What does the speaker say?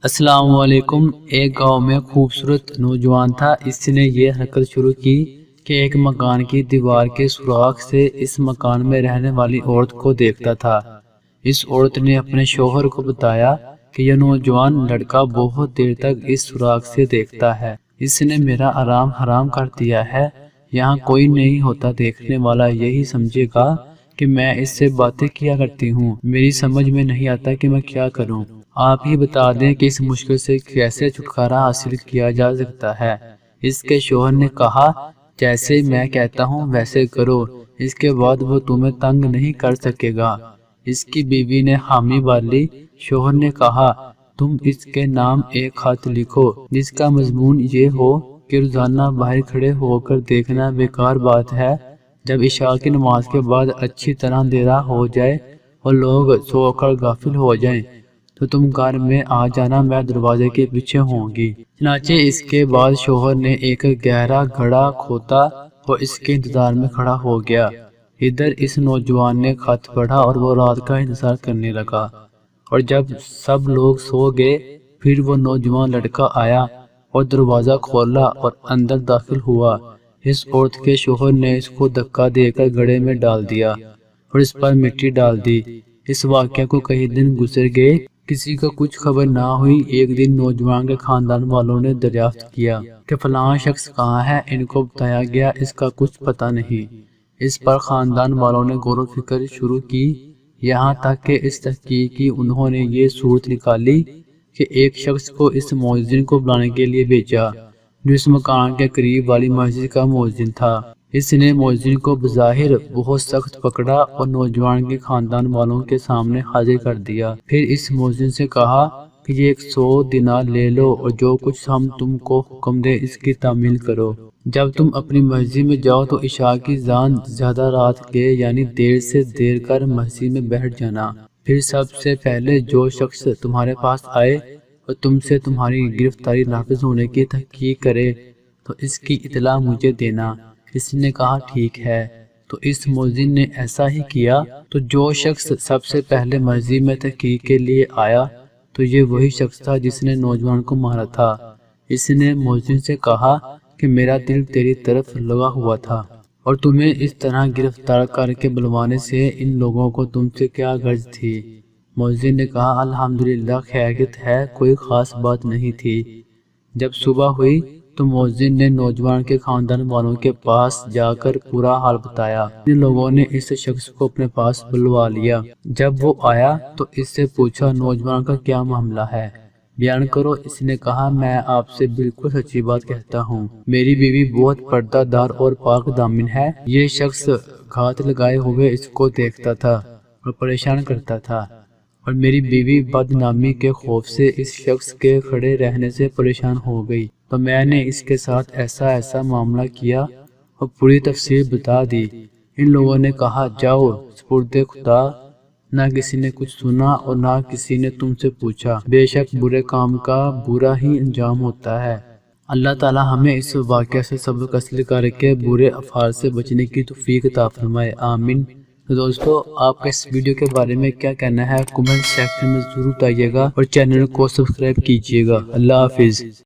السلام علیکم۔ ایک گاؤں میں خوبصورت نوجوان تھا۔ اس نے یہ حرکت شروع کی کہ ایک مکان کی دیوار کے سوراخ سے اس مکان میں رہنے والی عورت کو دیکھتا تھا۔ اس عورت نے اپنے شوہر کو بتایا کہ یہ نوجوان لڑکا بہت دیر تک اس سوراخ سے دیکھتا ہے۔ اس نے میرا آرام حرام کر دیا ہے۔ یہاں کوئی نہیں ہوتا، دیکھنے والا یہی سمجھے گا کہ میں اس سے باتیں کیا کرتی ہوں۔ میری سمجھ میں نہیں آتا کہ میں کیا کروں۔ آپ ہی بتا دیں کہ اس مشکل سے کیسے چھٹکارا حاصل کیا جا سکتا ہے۔ اس کے شوہر نے کہا، جیسے میں کہتا ہوں ویسے کرو، اس کے بعد وہ تمہیں تنگ نہیں کر سکے گا۔ اس کی بیوی نے حامی بھری۔ شوہر نے کہا، تم اس کے نام ایک خط لکھو جس کا مضمون یہ ہو کہ روزانہ باہر کھڑے ہو کر دیکھنا بیکار بات ہے۔ جب عشاء کی نماز کے بعد اچھی طرح اندھیرا ہو جائے اور لوگ سو کر غافل ہو جائیں تو تم گھر میں آ جانا، میں دروازے کے پیچھے ہوں گی۔ چنانچہ اس کے بعد شوہر نے ایک گہرا گڑھا کھودا اور اس کے انتظار میں کھڑا ہو گیا۔ ادھر اس نوجوان نے خط پڑھا اور وہ رات کا انتظار کرنے لگا، اور جب سب لوگ سو گئے پھر وہ نوجوان لڑکا آیا اور دروازہ کھولا اور اندر داخل ہوا۔ اس عورت کے شوہر نے اس کو دھکا دے کر گڑھے میں ڈال دیا اور اس پر مٹی ڈال دی۔ اس واقعے کو کئی دن گزر گئے، کسی کو کچھ خبر نہ ہوئی۔ ایک دن نوجوان کے خاندان والوں نے دریافت کیا کہ فلاں شخص کہاں ہے۔ ان کو بتایا گیا اس کا کچھ پتہ نہیں۔ اس پر خاندان والوں نے غور و فکر شروع کی، یہاں تک کہ اس تحقیق کی انہوں نے یہ صورت نکالی کہ ایک شخص کو اس مؤذن کو بلانے کے لیے بھیجا جو اس مکان کے قریب والی مسجد کا مؤذن تھا۔ اس نے مؤذن کو بظاہر بہت سخت پکڑا اور نوجوان کے خاندان والوں کے سامنے حاضر کر دیا۔ پھر اس مؤذن سے کہا کہ یہ 100 دینار لے لو اور جو کچھ ہم تم کو حکم دے اس کی تعمیل کرو۔ جب تم اپنی مسجد میں جاؤ تو عشاء کی اذان زیادہ رات کے یعنی دیر سے دیر کر مسجد میں بیٹھ جانا۔ پھر سب سے پہلے جو شخص تمہارے پاس آئے اور تم سے تمہاری گرفتاری نافذ ہونے کی تحقیق کرے تو اس کی اطلاع مجھے دینا۔ اس نے کہا، ٹھیک ہے۔ تو اس مؤذن نے ایسا ہی کیا۔ تو جو شخص سب سے پہلے مسجد میں تحقیق کے لیے آیا تو یہ وہی شخص تھا جس نے نوجوان کو مارا تھا۔ اس نے مؤذن سے کہا کہ میرا دل تیری طرف لگا ہوا تھا اور تمہیں اس طرح گرفتار کر کے بلوانے سے ان لوگوں کو تم سے کیا غرض تھی؟ مؤذن نے کہا، الحمدللہ خیریت ہے، کوئی خاص بات نہیں تھی۔ جب صبح ہوئی تو مؤذن نے نوجوان کے خاندان والوں کے پاس جا کر پورا حال بتایا۔ ان لوگوں نے اس شخص کو اپنے پاس بلوا لیا۔ جب وہ آیا تو اس سے پوچھا، نوجوان کا کیا معاملہ ہے، بیان کرو۔ اس نے کہا، میں آپ سے بالکل سچی بات کہتا ہوں، میری بیوی بہت پردہ دار اور پاک دامن ہے۔ یہ شخص گھات لگائے ہوئے اس کو دیکھتا تھا اور پریشان کرتا تھا، اور میری بیوی بدنامی کے خوف سے اس شخص کے کھڑے رہنے سے پریشان ہو گئی، تو میں نے اس کے ساتھ ایسا معاملہ کیا اور پوری تفصیل بتا دی۔ ان لوگوں نے کہا، جاؤ سپرد خدا۔ نہ کسی نے کچھ سنا اور نہ کسی نے تم سے پوچھا۔ بے شک برے کام کا برا ہی انجام ہوتا ہے۔ اللہ تعالی ہمیں اس واقعہ سے سبق حاصل کر کے برے افعال سے بچنے کی توفیق عطا فرمائے، آمین۔ تو دوستو، آپ کا اس ویڈیو کے بارے میں کیا کہنا ہے، کمنٹ سیکشن میں ضرور بتائیے گا اور چینل کو سبسکرائب کیجیے گا۔ اللہ حافظ۔